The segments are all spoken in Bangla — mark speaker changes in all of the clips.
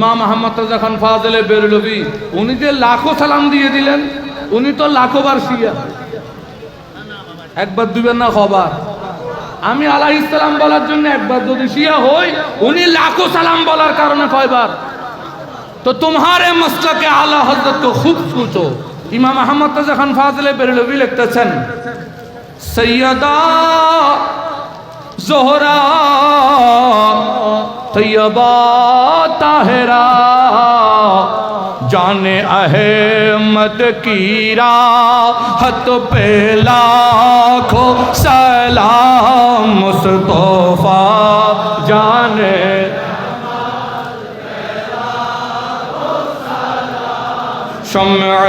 Speaker 1: ইমাম আহমদ রাজা খান ফাজলে বেরলভী উনি যে লাখো সালাম দিয়ে দিলেন, উনি তো লাখোবার শিয়া, একবার দুইবার না খবর। আমি আলাইহিস সালাম বলার জন্য একবার যদি শিয়া হই, উনি লাখো সালাম বলার কারণে কয়বার। तो तुम्हारे मसलक के आला हजरत को खूब सोचो। इमाम अहमद रज़ा खान फाज़िल बेरलवी लिखतेছেন, सैयदा ज़ोहरा तैयबा ताहिरा जाने अहमद की राहत पे लाखों सलाम मुस्तफ़ा जाने शम्अ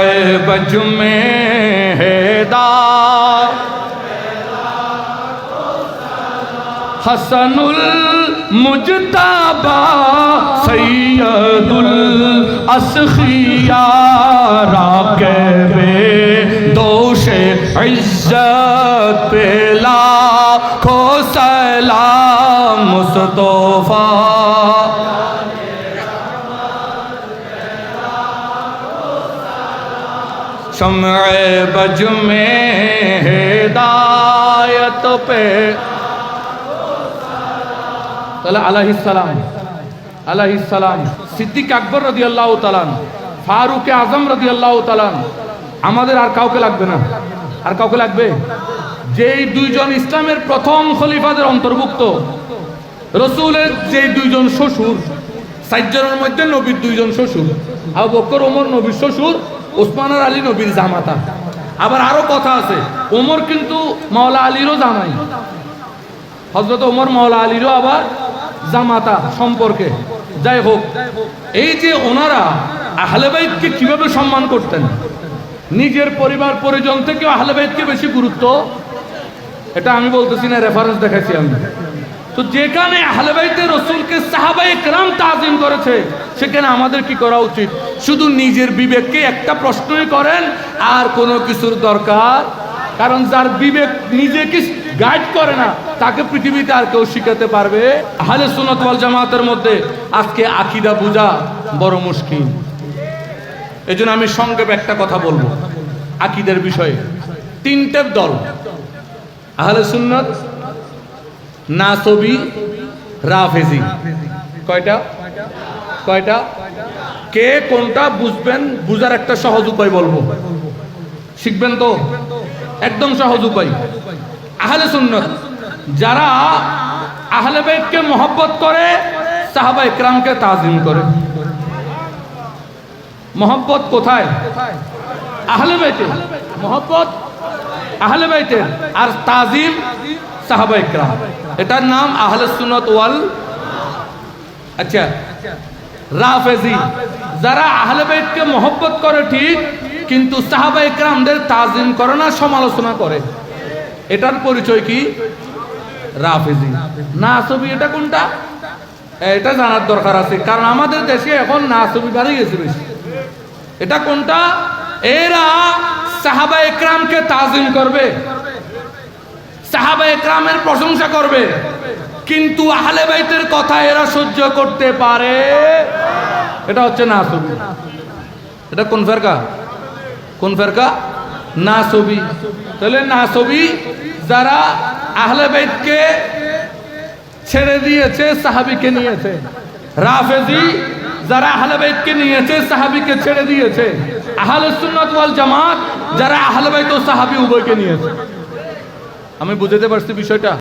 Speaker 1: बज में हैदार हसनुल मुजतबा सैयदुल अस्खिया राक़िबे दोषे इज्जत पे लाखों सलाम मुस्तफ़ा शम्अ बज में हिदायत पे আলাইহিস সালাম সিদ্দিক আকবর রাদিয়াল্লাহু তাআলা, ফারুক আজম রাদিয়াল্লাহু তাআলা, আমাদের আর কাউকে লাগবে না। আর কাউকে লাগবে? যেই দুইজন ইসলামের প্রথম খলিফাদের অন্তর্ভুক্ত, রসুলের যেই দুইজন শ্বশুর, চারজনের মধ্যে নবীর দুইজন শ্বশুর, আবু বকর ওমর নবীর শ্বশুর, ওসমান আর আলী নবীর জামাতা। আবার আরো কথা আছে, ওমর কিন্তু মাওলা আলীরও জামাই, হযরত ওমর মাওলা আলীরও আবার জামাতা সম্পর্কে। যাই হোক, এই যে ওনারা আহলে বাইতকে কিভাবে সম্মান করতেন, নিজের পরিবার পরিজন থেকে আহলে বাইতকে বেশি গুরুত্ব, এটা আমি বলতেছি না, রেফারেন্স দেখাইছি আমি। তো যেখানে আহলে বাইতে রাসূলকে সাহাবায়ে কেরাম তাজিম করেছে, সেখানে আমাদের কি করা উচিত? শুধু নিজের বিবেককে একটা প্রশ্নই করেন, আর কোনো কিছুর দরকার, কারণ যার বিবেক নিজেকে গাইড করে না, তাকে পৃথিবীতে আর কেউ শিখাতে পারবে? আহলে সুন্নাত ওয়াল জামাতের মধ্যে আজকে আকীদা বোঝা বড় মুশকিল। এজন্য আমি সংক্ষেপে একটা কথা বলবো আকীদার বিষয়ে। তিনটে দল, আহলে সুন্নাত, নাসবী, রাফেজি। কয়টা? কে কোনটা বুঝবেন? বুঝার একটা সহজ উপায় বলবো, শিখবেন তো? একদম সহজ উপায়। আহলে সুন্নাত যারা আহলে বাইতকে মহব্বত করে, সাহাবায়ে কেরামকে তাজিম করে। মহব্বত কোথায়? আহলে বাইতে। মহব্বত আহলে বাইতে, আর তাজিম সাহাবায়ে কেরাম। এটার নাম আহলে সুন্নাত ওয়াল। আচ্ছা, রাফেজি যারা আহলে বাইতকে মহব্বত করে ঠিক, কিন্তু সাহাবায়ে কেরামদের তাজিম করে না, সমালোচনা করে। এটার পরিচয় কি? রাফেজি। নাসবী এটা কোনটা? এটা জানার দরকার আছে, কারণ আমাদের দেশে এখন নাসবী বাড়ি গেছে বেশি। এটা কোনটা? এরা সাহাবায়ে কেরামকে তাজিম করবে, সাহাবায়ে কেরামের প্রশংসা করবে, কিন্তু আহলে বাইতের কথা এরা সহ্য করতে পারে। এটা হচ্ছে নাসবী। এটা কোন ফেরকা? কোন ফেরকা? নাসবী। তাহলে নাসবী যারা আহলে বাইতকে ছেড়ে দিয়েছে, সাহাবীকে নিয়েছে। রাফেজি যারা আহলে বাইতকে নিয়েছে, সাহাবীকে ছেড়ে দিয়েছে। আহলে সুন্নাত ওয়াল জামাত যারা আহলে বাইত ও সাহাবী উভয়কে নিয়েছে। আমি বুঝাতে পারছি বিষয়টা?